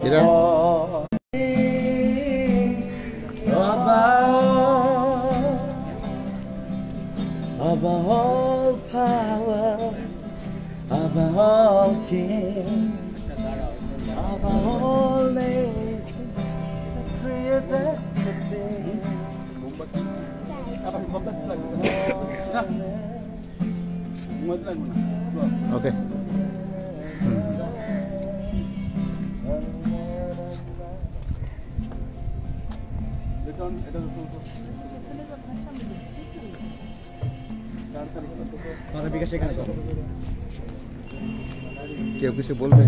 Of all power, of all kings, of all nations, created the things. Okay. কেউ কিছু বলবে?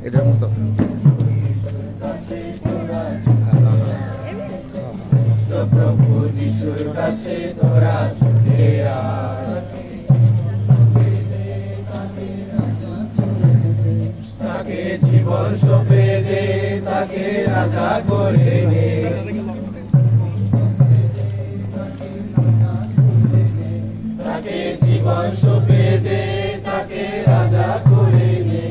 এটার মতো প্রভু যিশুর কাছে তোরা ছুটে আয়, তাকে জীবন সঁপে দে, তাকে রাজা করে দে, তাকে জীবন সঁপে দে, তাকে রাজা করে দে।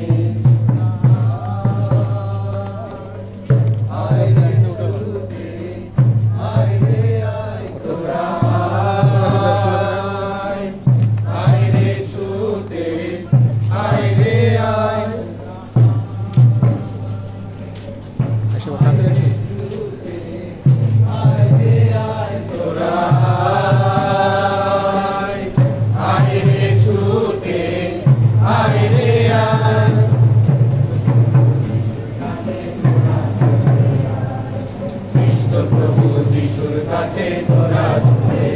প্রভু যিশুর কাছে তোরা ছুটে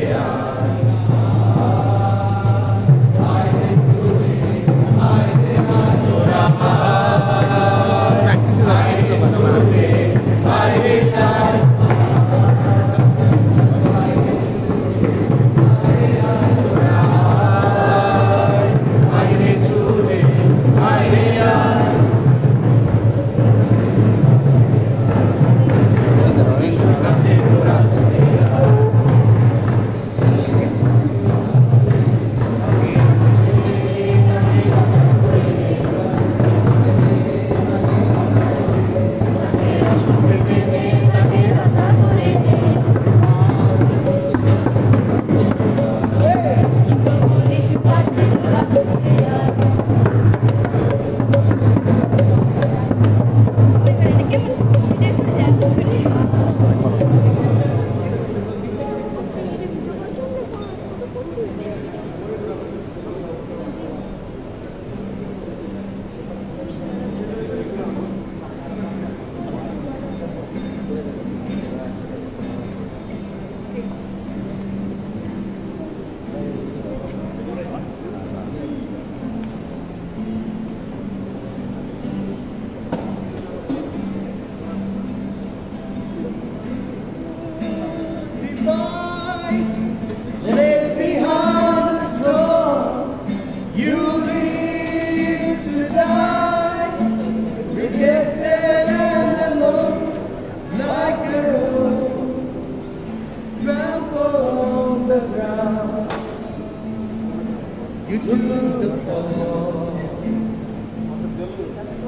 You took the fall.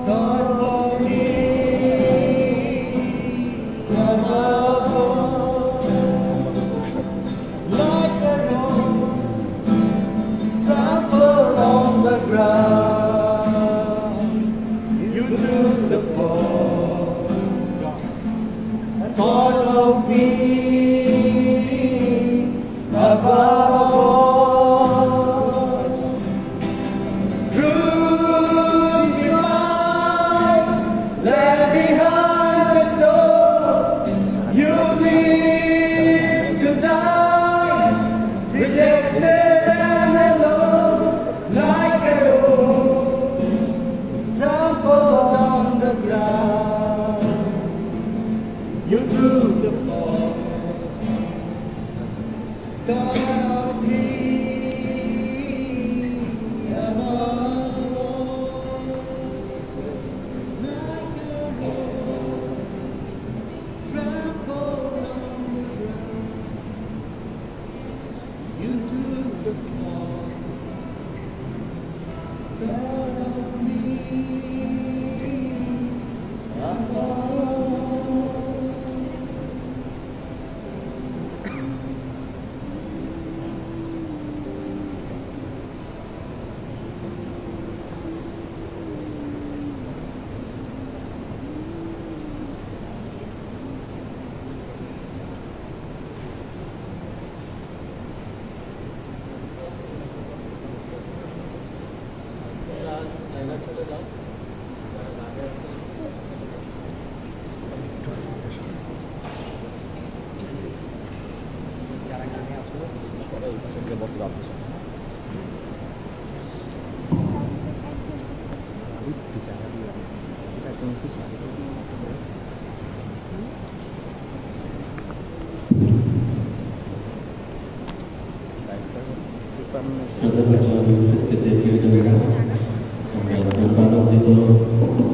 God for me. Come above. Like a rose. ground. You took the fall and thought of me above all. Crucified, left behind the stone, you live to die, rejected and alone, like a rose trampled on the ground. You took the fall, thought of me above all, like a rose trampled on the ground. You took the fall, thought of me above all.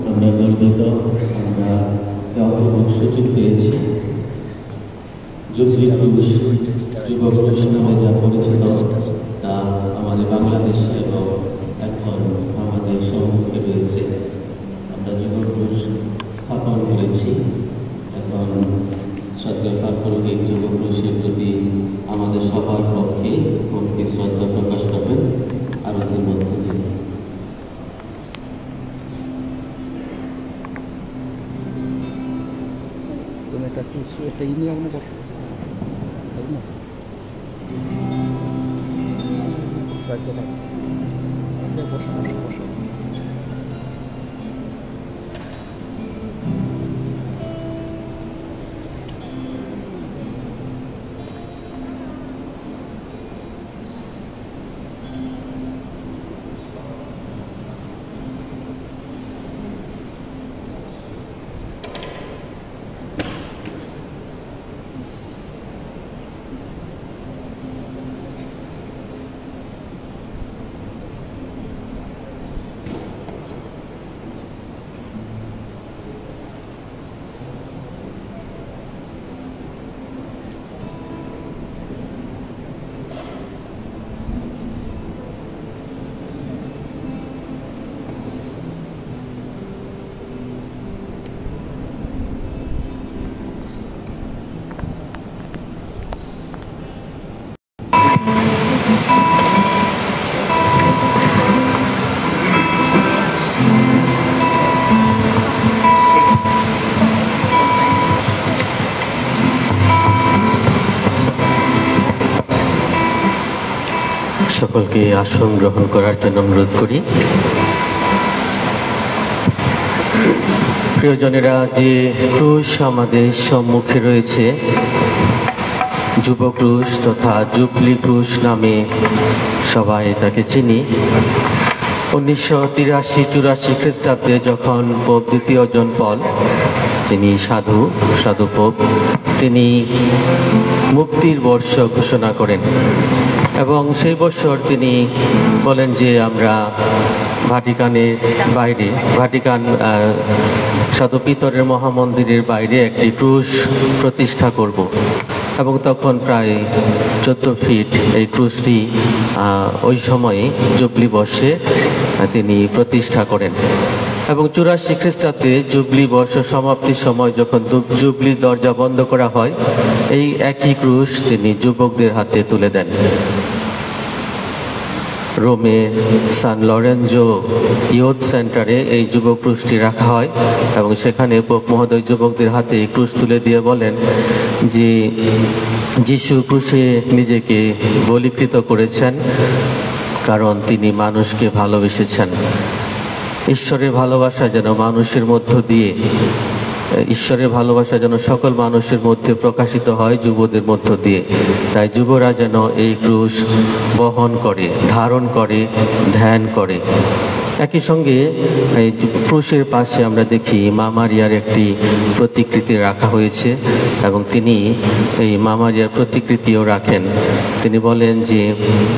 আমরা গর্বিত, আমরা যতটুকু সুযোগ পেয়েছি যুবক নামে যা পরিচিত তা আমাদের বাংলাদেশে এবং এখন আমাদের সম্মুখে রয়েছে। আমরা যুবক স্থাপন করেছি। এখন শ্রদ্ধা প্রাপলিক যুবক প্রতি আমাদের সবার পক্ষে ভক্তি শ্রদ্ধা প্রকাশ করবেন আরতির মধ্য দিয়ে। তুমি একটা কিছু একটা ই নিয়ে বসো, তাই না? বসো বসো বসো। সকলকে আসন গ্রহণ করার জন্য অনুরোধ করি। প্রিয়জনেরা, যে ক্রুশ আমাদের সম্মুখে রয়েছে যুব ক্রুশ তথা জুবলি ক্রুশ নামে সবাই তাকে চিনি। 1983-84 খ্রিস্টাব্দে যখন পোপ দ্বিতীয় জন পল, তিনি সাধু পোপ, তিনি মুক্তির বর্ষ ঘোষণা করেন এবং সেই বছর তিনি বলেন যে আমরা ভাটিকানের বাইরে, ভাটিকান সাধু পিতরের মহামন্দিরের বাইরে একটি ক্রুশ প্রতিষ্ঠা করব। এবং তখন প্রায় 14 ফিট এই ক্রুশটি ওই সময়ে জুবলি বর্ষে তিনি প্রতিষ্ঠা করেন। এবং 84 খ্রিস্টাব্দে জুবলি বর্ষ সমাপ্তির সময় যখন জুবলি দরজা বন্ধ করা হয়, এই একই ক্রুশ তিনি যুবকদের হাতে তুলে দেন। রোমে সান লরেঞ্জো ইয়ুথ সেন্টারে এই যুবক ক্রুশটি রাখা হয় এবং সেখানে পোপ মহোদয় যুবকদের হাতে ক্রুশ তুলে দিয়ে বলেন যে যিশু ক্রুশে নিজেকে বলীকৃত করেছেন কারণ তিনি মানুষকে ভালোবেসেছেন। ঈশ্বরের ভালোবাসা যেন মানুষের মধ্য দিয়ে, ঈশ্বরের ভালোবাসা যেন সকল মানুষের মধ্যে প্রকাশিত হয় যুবদের মধ্য দিয়ে। তাই যুবরা যেন এই ক্রুশ বহন করে, ধারণ করে, ধ্যান করে। একই সঙ্গে এই ক্রুশের পাশে আমরা দেখি মা মারিয়ার একটি প্রতিকৃতি রাখা হয়েছে এবং তিনি এই মা মারিয়ার প্রতিকৃতিও রাখেন। তিনি বলেন যে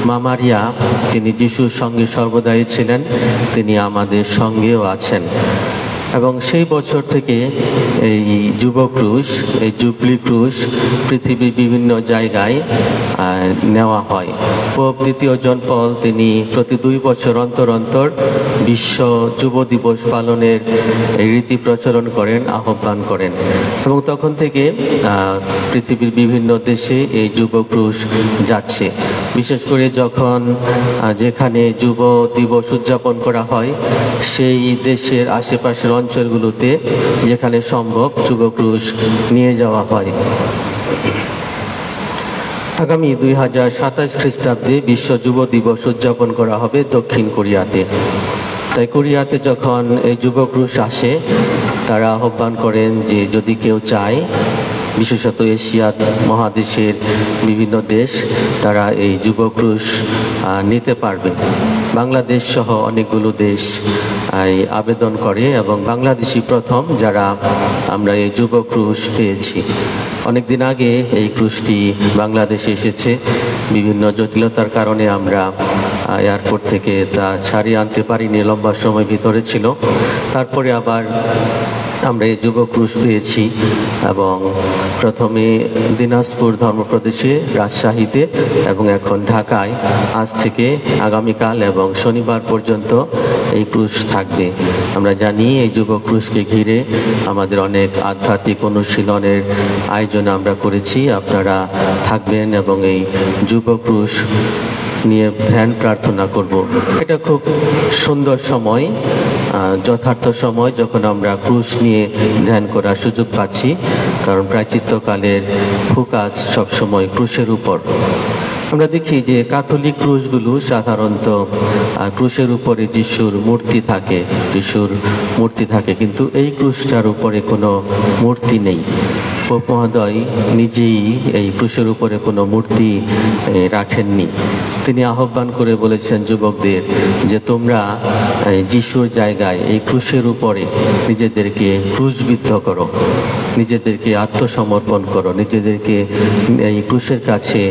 মা মারিয়া তিনি যিশুর সঙ্গে সর্বদাই ছিলেন, তিনি আমাদের সঙ্গেও আছেন। এবং সেই বছর থেকে এই যুব ক্রুশ, এই জুবলি ক্রুশ পৃথিবীর বিভিন্ন জায়গায় নেওয়া হয়। পোপ দ্বিতীয় জন পল তিনি প্রতি 2 বছর অন্তর অন্তর বিশ্ব যুব দিবস পালনের এই রীতি প্রচলন করেন, আহ্বান করেন এবং তখন থেকে পৃথিবীর বিভিন্ন দেশে এই যুব ক্রুশ যাচ্ছে। বিশেষ করে যখন যেখানে যুব দিবস উদযাপন করা হয় সেই দেশের আশেপাশের অঞ্চলগুলোতে যেখানে সম্ভব যুব ক্রুশ নিয়ে যাওয়া হয়। আগামী 2027 খ্রিস্টাব্দে বিশ্ব যুব দিবস উদযাপন করা হবে দক্ষিণ কোরিয়াতে। তাই কোরিয়াতে যখন এই যুব ক্রুশ আসে তারা আহ্বান করেন যে যদি কেউ চায়, বিশেষত এশিয়া মহাদেশের বিভিন্ন দেশ, তারা এই যুব ক্রুশ নিতে পারবে। বাংলাদেশ সহ অনেকগুলো দেশ আবেদন করে এবং বাংলাদেশি প্রথম যারা আমরা এই যুব ক্রুশ পেয়েছি। অনেকদিন আগে এই ক্রুশটি বাংলাদেশে এসেছে, বিভিন্ন জটিলতার কারণে আমরা এয়ারপোর্ট থেকে তা ছাড়িয়ে আনতে পারিনি, লম্বা সময় ভিতরে ছিল। তারপরে আবার আমরা এই যুব ক্রুশ পেয়েছি এবং প্রথমে দিনাজপুর ধর্মপ্রদেশে, রাজশাহীতে এবং এখন ঢাকায় আজ থেকে আগামীকাল এবং শনিবার পর্যন্ত এই ক্রুশ থাকবে। আমরা জানি এই যুব ক্রুশকে ঘিরে আমাদের অনেক আধ্যাত্মিক অনুশীলনের আয়োজন আমরা করেছি। আপনারা থাকবেন এবং এই যুব ক্রুশ নিয়ে ধ্যান প্রার্থনা করব। এটা খুব সুন্দর সময়, যথার্থ সময় যখন আমরা ক্রুশ নিয়ে ধ্যান করার সুযোগ পাচ্ছি, কারণ প্রায়শ্চিত্তকালের ফোকাস সবসময় ক্রুশের উপর। আমরা দেখি যে ক্যাথলিক ক্রুশগুলো সাধারণত ক্রুশের উপরে যিশুর মূর্তি থাকে, যিশুর মূর্তি থাকে, কিন্তু এই ক্রুশটার উপরে কোনো মূর্তি নেই। পোপ মহোদয় নিজেই এই ক্রুশের উপরে কোনো মূর্তি রাখেননি। তিনি আহ্বান করে বলেছেন যুবকদের যে তোমরা যিশুর জায়গায় এই ক্রুশের উপরে নিজেদেরকে ক্রুশবিদ্ধ করো, নিজেদেরকে আত্মসমর্পণ করো, নিজেদেরকে এই ক্রুশের কাছে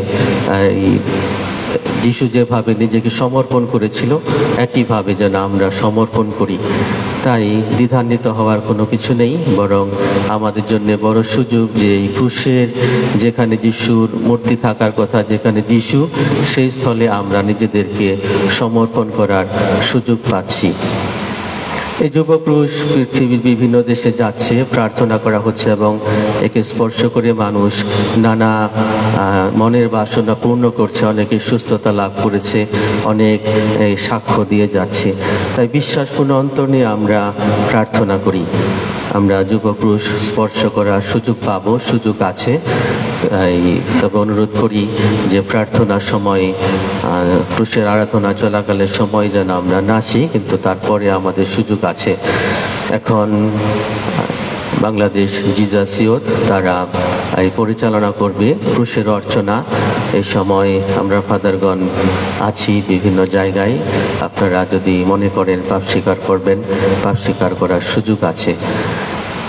যিশু যেভাবে নিজেকে সমর্পণ করেছিল একইভাবে যেন আমরা সমর্পণ করি। তাই দ্বিধান্বিত হওয়ার কোনো কিছু নেই, বরং আমাদের জন্য বড় সুযোগ যে এই ক্রুশের যেখানে যিশুর মূর্তি থাকার কথা, যেখানে যিশু, সেই স্থলে আমরা নিজেদেরকে সমর্পণ করার সুযোগ পাচ্ছি। এই যুব ক্রুশ পৃথিবীর বিভিন্ন দেশে যাচ্ছে, প্রার্থনা করা হচ্ছে এবং একে স্পর্শ করে মানুষ নানা মনের বাসনা পূর্ণ করছে, অনেকে সুস্থতা লাভ করেছে, অনেক সাক্ষ্য দিয়ে যাচ্ছে। তাই বিশ্বাসপূর্ণ অন্তর নিয়ে আমরা প্রার্থনা করি, আমরা যুব ক্রুশ স্পর্শ করার সুযোগ পাবো, সুযোগ আছে। তবে অনুরোধ করি যে প্রার্থনার সময়, ক্রুশের আরাধনা চলাকালের সময় যেন আমরা নাচি, কিন্তু তারপরে আমাদের সুযোগ আছে। এখন বাংলাদেশ জিজাস ইয়ুথ তারা এই পরিচালনা করবে ক্রুশের অর্চনা। এই সময় আমরা ফাদারগণ আছি বিভিন্ন জায়গায়, আপনারা যদি মনে করেন পাপ স্বীকার করবেন, পাপ স্বীকার করার সুযোগ আছে।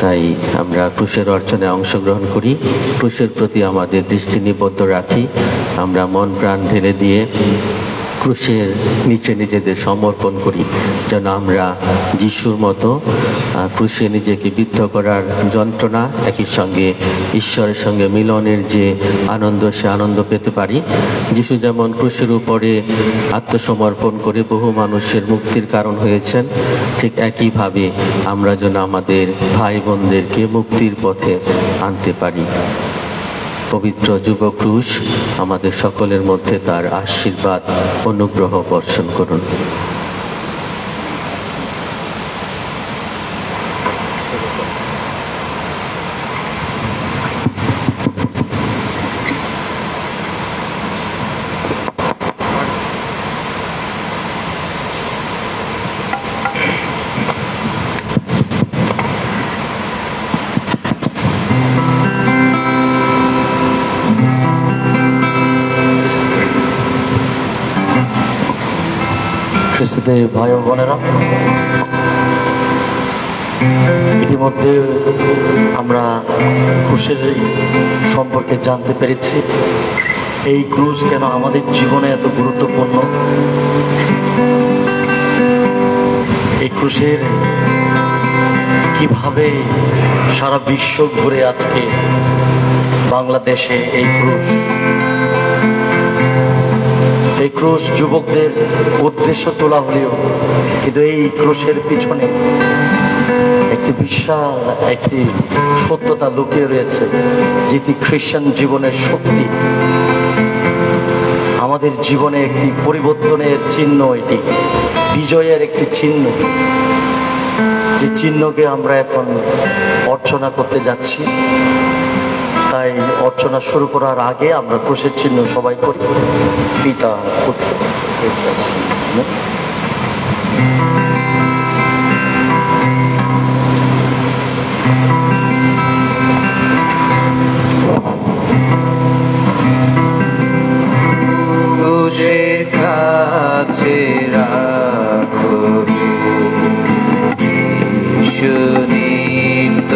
তাই আমরা ক্রুশের অর্চনায় অংশগ্রহণ করি, ক্রুশের প্রতি আমাদের দৃষ্টি নিবদ্ধ রাখি, আমরা মন প্রাণ ঢেলে দিয়ে ক্রুশের নিচে নিজেদের সমর্পণ করি, যেন আমরা যিশুর মতো ক্রুশে নিজেকে বিদ্ধ করার যন্ত্রণা, একই সঙ্গে ঈশ্বরের সঙ্গে মিলনের যে আনন্দ, সে আনন্দ পেতে পারি। যিশু যেমন ক্রুশের উপরে আত্মসমর্পণ করে বহু মানুষের মুক্তির কারণ হয়েছেন, ঠিক একইভাবে আমরা যেন আমাদের ভাই বোনদেরকে মুক্তির পথে আনতে পারি। পবিত্র যুগ ক্রুশ আমাদের সকলের মধ্যে তার আশীর্বাদ অনুগ্রহ বর্ষণ করুন। খ্রিস্টতে ভাই ও বোনেরা, ইতিমধ্যে আমরা ক্রুশের সম্পর্কে জানতে পেরেছি। এই ক্রুশ কেন আমাদের জীবনে এত গুরুত্বপূর্ণ, এই ক্রুশের কিভাবে সারা বিশ্ব ঘুরে আজকে বাংলাদেশে এই ক্রুশ যুবকদের উদ্দেশ্য তোলা হলেও কিন্তু এই ক্রুশের পিছনে একটি বিশাল একটি সত্যতা লুকিয়ে রয়েছে, যেটি খ্রিস্টান জীবনের শক্তি, আমাদের জীবনে একটি পরিবর্তনের চিহ্ন, এটি বিজয়ের একটি চিহ্ন, যে চিহ্নকে আমরা এখন অর্চনা করতে যাচ্ছি। তাই অর্চনা শুরু করার আগে আমরা ক্রুশের চিহ্ন সবাই করি। পিতা পুত্র ক্রুশের কাছে রাখো শুনিত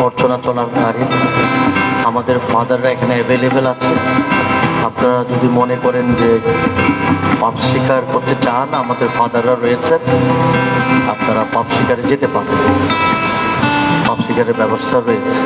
অর্চনা চলাকালীন আমাদের ফাদাররা এখানে অ্যাভেলেবেল আছে। আপনারা যদি মনে করেন যে পাপ স্বীকার করতে চান, আমাদের ফাদাররা রয়েছে, আপনারা পাপ স্বীকারে যেতে পারেন, পাপ স্বীকারের ব্যবস্থা রয়েছে।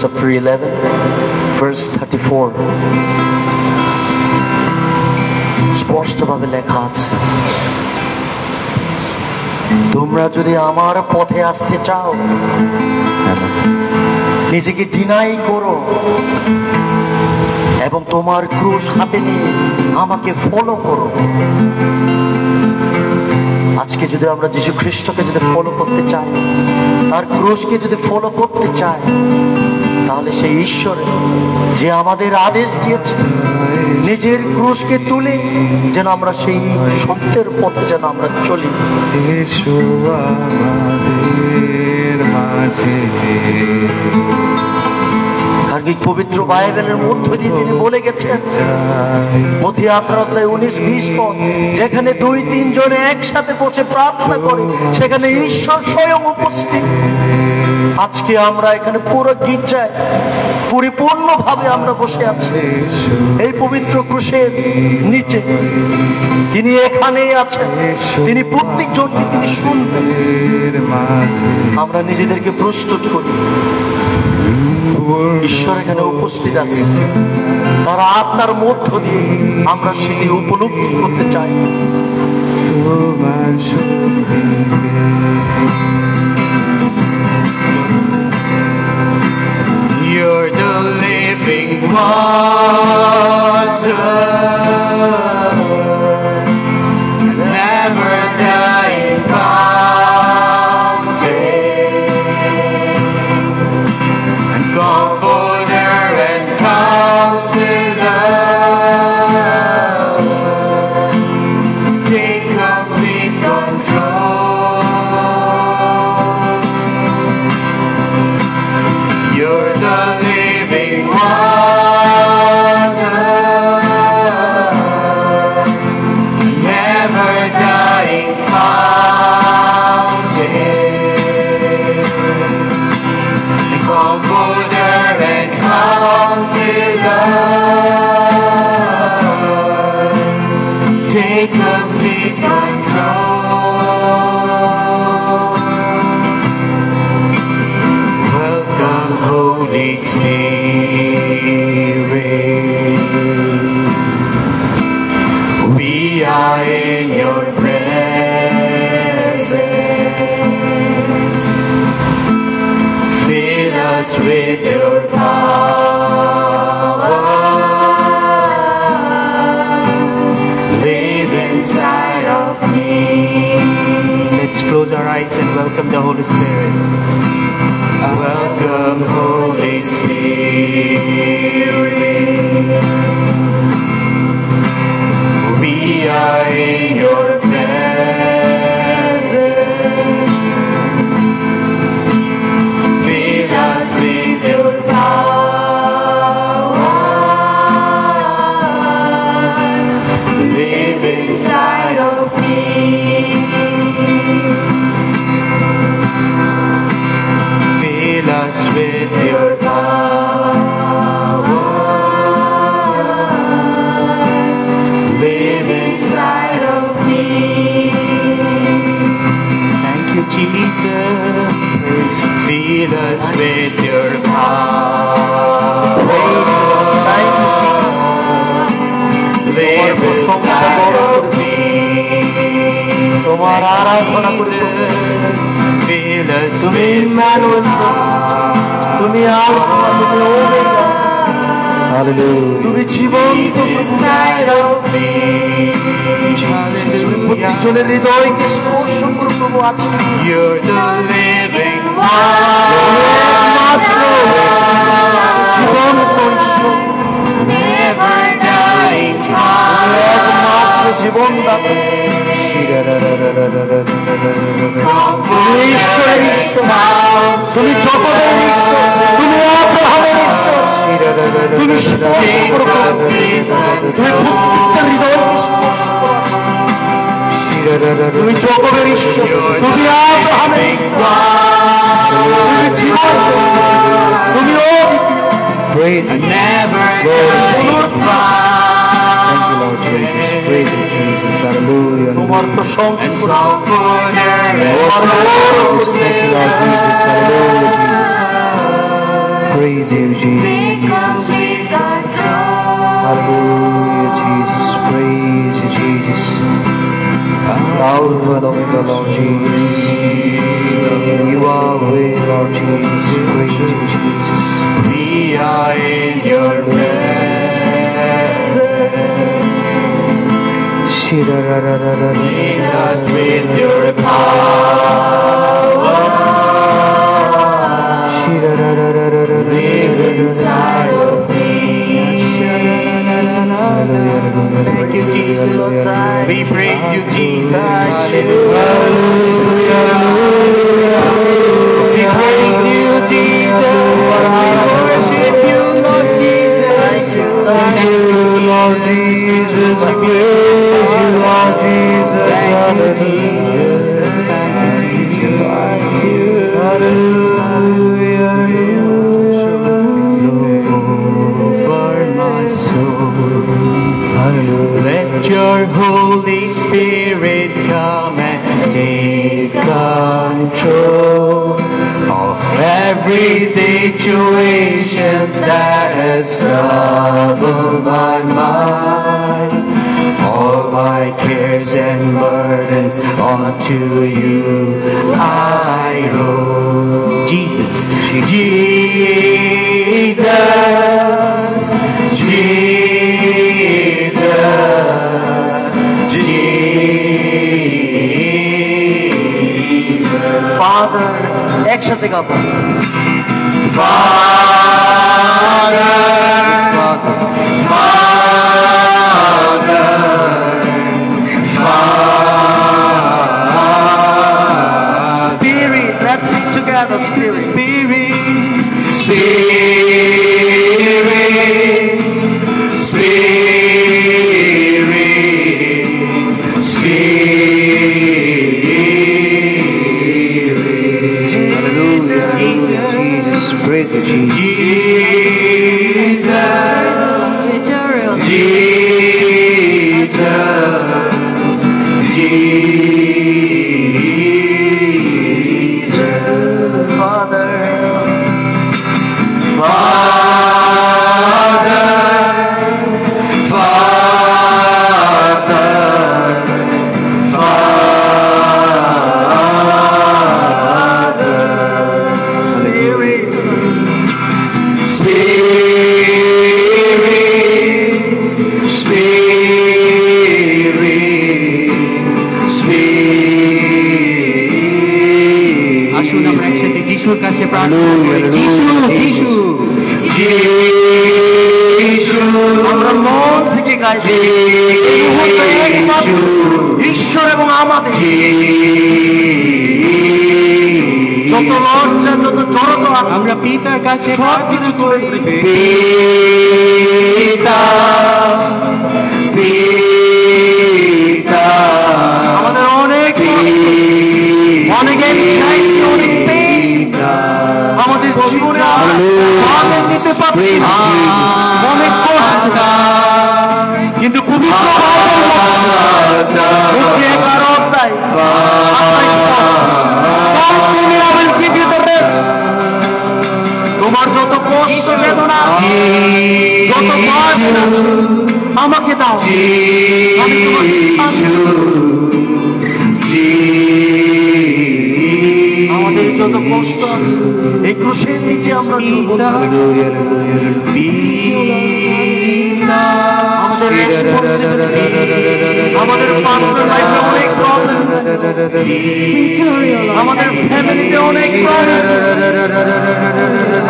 chapter 11, verse 34. স্পষ্টভাবে লেখা আছে, তোমরা যদি আমার পথে আসতে চাও, নিজেকে ডিনাই করো এবং তোমার ক্রুশ হাতে নিয়ে আমাকে ফলো করো। আজকে যদি আমরা যীশু খ্রিস্টকে যদি ফলো করতে চাই, তার ক্রুশকে যদি ফলো করতে চাই, তাহলে সেই ঈশ্বর যে আমাদের আদেশ দিয়েছে নিজের ক্রুশকে তুলে যেন আমরা সেই সত্যের পথে যেন আমরা চলি। এসো আমাদের মাঝে। কারণ পবিত্র বাইবেলের মধ্য দিয়ে তিনি বলে গেছেন, মথি 18:19-20 পদ, যেখানে 2-3 জনে একসাথে বসে প্রার্থনা করে সেখানে ঈশ্বর স্বয়ং উপস্থিত। আজকে আমরা এখানে পুরো গির্জায় পরিপূর্ণভাবে আমরা বসে আছি এই পবিত্র ক্রুশের নিচে। তিনি এখানেই আছেন, তিনি প্রত্যেকজনকে তিনি শুনতেন। আমরা নিজেদেরকে প্রস্তুত করি, ঈশ্বর এখানে উপস্থিত আছে, তার আত্মার মধ্য দিয়ে আমরা সেটি উপলব্ধি করতে চাই। You're the living water, never dying fountain, and comforter and counselor. Take complete control. You're the living water, never dying fountain, the comforter and counselor. Take complete control. Welcome, Holy Spirit. We are in your presence. Fill us with your power. Live inside of me. Let's close our eyes and welcome the Holy Spirit. Welcome, Holy Spirit. We are in your presence. Fill us with your power. Live inside of me. Fill us with your power. Live inside of me. Thank you, Jesus. Fill us with your power. Thank you, Jesus. Live inside of me. তোমার আরাধনা করি, Fill us তুমি with Emmanuel, তুমি alpha, তুমি omega, তুমি জীবন্ত inside of me. প্রত্যেকজনের হৃদয়কে স্পর্শ করো প্রভু। আজকে You're the living একমাত্র জীবন্ত ঈশ্বর, never dying একমাত্র জীবনদাতা, তুমি ঈশ্বরের ঈশ্বর, তুমি জগতের ঈশ্বর, তুমি আব্রাহামের ঈশ্বর, তুমি স্পর্শ করো প্রভু। তুমি প্রত্যেকটা হৃদয়কে স্পর্শ করো। তুমি জগতের ঈশ্বর, তুমি আব্রাহামের ঈশ্বর, তুমি জীবন, তুমি অদ্বিতীয়, never dying তোমার প্রশংসা করো। praise you, Jesus. Take complete control. Hallelujah, Jesus. Praise you, Jesus. Alpha and Omega, Lord Jesus. You are way, Lord Jesus. Praise you, Jesus. We are in your presence. Lead us with your power. Live inside of me. Thank you, Jesus. We praise you, Jesus. Hallelujah. We praise you, Jesus. We worship you, Lord Jesus. Thank you, Lord Jesus. We praise you, Lord Jesus. Thank you, Jesus. Thank you, Jesus. Hallelujah. For my soul. Let your Holy Spirit come and take control of every situation that has troubled my mind. All my cares and burdens onto you I roll. Jesus, Jesus, Jesus. Father, একসাথে গাবো। Father, Father, Father. Spirit, let's sing together. Spirit, Spirit, Spirit, Spirit, Spirit. Hallelujah, hallelujah, Jesus. Praise you, Jesus. Jesus, Jesus, Jesus. Father, Father, Father, Father. Spirit, Spirit, Spirit, Spirit. আসুন আমরা একসাথে যিশুর কাছে প্রার্থনা করি। যিশু, যিশু, যিশু, আমরা মন থেকে গাইছি ঈশ্বর এবং আমাদের যত লজ্জা যত জড়তা আছে আমরা পিতার কাছে সব কিছু তুলে ধরবে। পিতা, পিতা, আমাদের অনেক অনেক anxiety, অনেক pain, আমাদের জীবনে আমরা নিতে পারছি না। অনেক কষ্ট, কিন্তু পবিত্র বাইবেল বলছে, মুখে 11 অধ্যায় 28 পদ, "Come to me, I will give you the rest." তোমার যত কষ্ট বেদনা যত বার্ডেন আছে, আমাকে দাও, আমি তোমাকে আমাদের যত কষ্ট আছে এই ক্রুশের নিচে আমরা দুর্বল। আমাদের রেসপন্সিবিলিটি, আমাদের পার্সোনাল লাইফে অনেক প্রবলেম, আমাদের ফ্যামিলিতে অনেক প্রবলেম,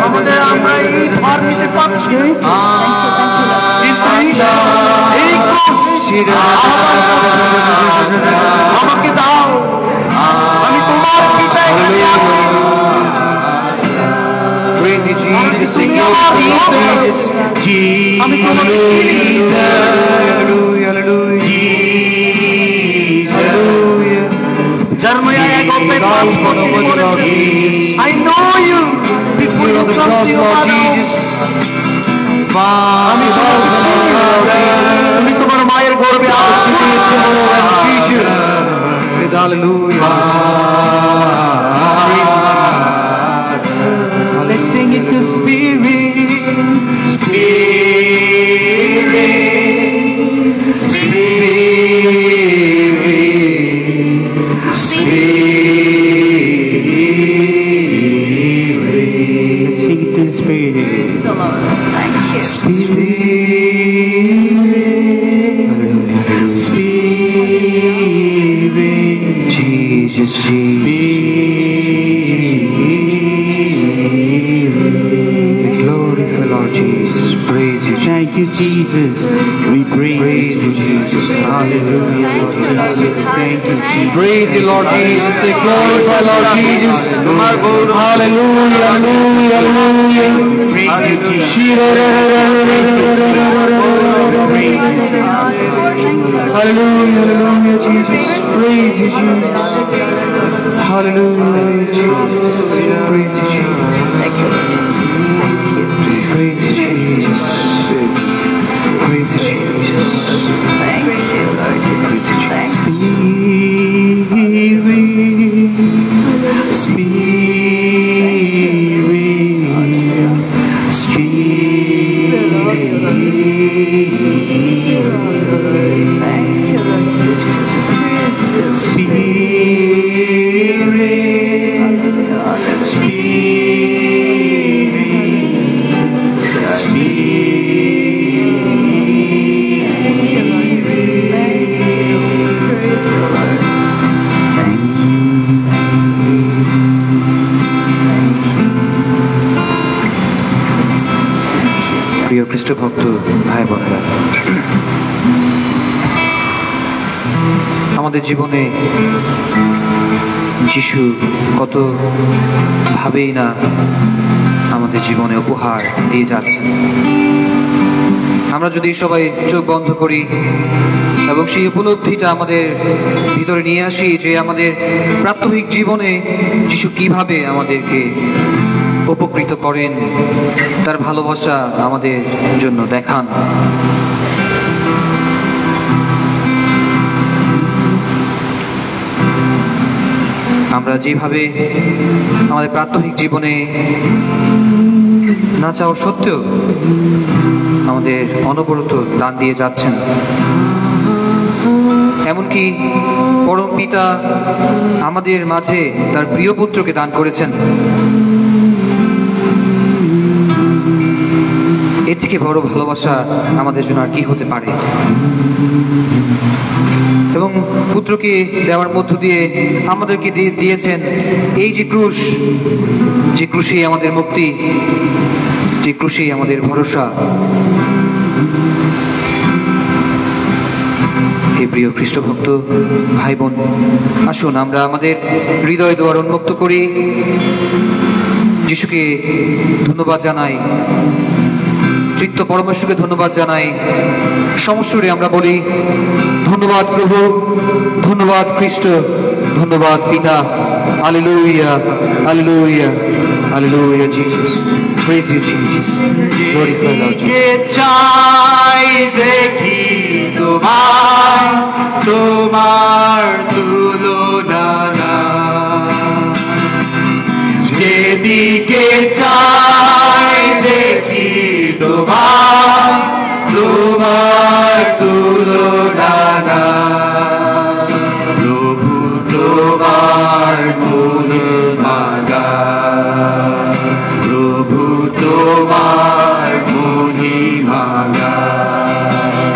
আমাদের আমরা এই ভার নিতে পারছি কিন্তু এই ক্রুশ আমাকে দাও, আমি তোমার পিতা এখানে আছি। Praise you, Jesus. তুমি আমার সব, আমি তোমাকে চিনি। Hallelujah, hallelujah. Jeremiah 1:5 পদ তিনি বলেছেন, I know you before you come to your mother. আমি তোমাকে চিনি, তুমি তোমার মায়ের গর্ভে Hallelujah. Let's sing it to Spirit. Glorify Lord Jesus. Praise you. Thank you, Jesus. We praise you, Jesus. Hallelujah, Lord Jesus. Thank you, Jesus. Praise you, Lord Jesus. Say, glorify Lord Jesus. Hallelujah, hallelujah, hallelujah. Praise you, Jesus. Hallelujah, hallelujah, Jesus. Praise you, Jesus. Hallelujah, Jesus. Praise you, Jesus. Praise you, Jesus. Praise you, Jesus. Praise you, Jesus. প্রিয় খ্রিস্ট ভক্ত ভাই বোনেরা, আমাদের জীবনে যিশু কত ভাবেই না আমাদের জীবনে উপহার দিয়ে যাচ্ছেন। আমরা যদি সবাই চোখ বন্ধ করি এবং সেই উপলব্ধিটা আমাদের ভিতরে নিয়ে আসি যে আমাদের প্রাত্যহিক জীবনে যিশু কিভাবে আমাদেরকে উপকৃত করেন, তার ভালোবাসা আমাদের জন্য দেখান। আমরা যেভাবে আমাদের প্রাত্যহিক জীবনে না চাওয়া সত্ত্বেও আমাদের অনবরত দান দিয়ে যাচ্ছেন, এমনকি পরম পিতা আমাদের মাঝে তার প্রিয় পুত্রকে দান করেছেন। এর থেকে বড় ভালোবাসা আমাদের জন্য আর কি হতে পারে? এবং পুত্রকে দেওয়ার মধ্য দিয়ে আমাদেরকে দিয়েছেন এই যে ক্রুশ, যে ক্রুশেই আমাদের মুক্তি, যে ক্রুশেই আমাদের ভরসা। হে প্রিয় খ্রিস্ট ভক্ত ভাই বোন, আসুন আমরা আমাদের হৃদয় দ্বার উন্মুক্ত করি, যিশুকে ধন্যবাদ জানাই, চিত্ত পরমেশ্বরকে ধন্যবাদ জানাই। সমস্বরে আমরা বলি, ধন্যবাদ প্রভু, ধন্যবাদ খ্রিস্ট, ধন্যবাদ পিতা। Hallelujah, hallelujah, hallelujah Jesus. Praise you Jesus. Glorify Lord Jesus. চাই দেখি তোমার, তোমার তুলনা নাই। যেদিকে চাই দেখি তোমার, তোমার তুলনা নাই। প্রভু তোমার মহিমা গায়, প্রভু তোমার মহিমা গায়।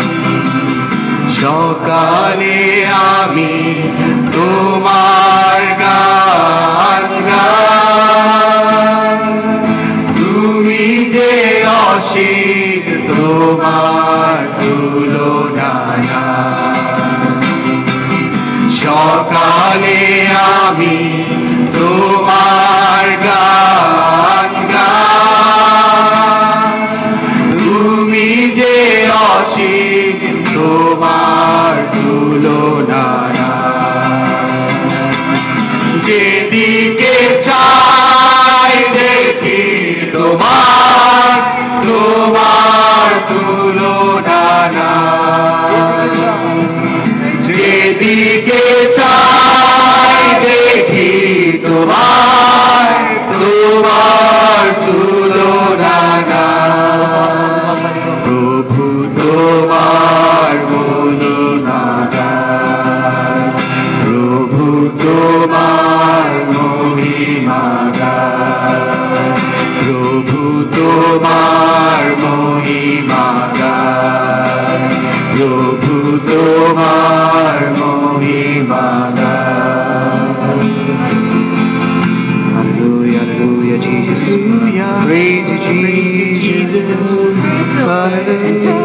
সকালে আমি তোমার গান গাই, তুমি যে অসীম, তোমার তুলনা নাই। সকালে আমি তোমার গান গাই, তুমি যে অসীম, তোমার তুলনা নাই। যেদিকে চাই দেখি তোমার, তোমার তুলনা নাই। যেদিকে চাই দেখি তোমার, তোমার তুলনা নাই। প্রভু তোমার মহিমা গায়, প্রভু তোমার মহিমা গায়, প্রভু তোমার মহিমা গায়, প্রভু তোমার মহিমা গায়। Hallelujah, Jesus. Praise you, Jesus. Hallelujah.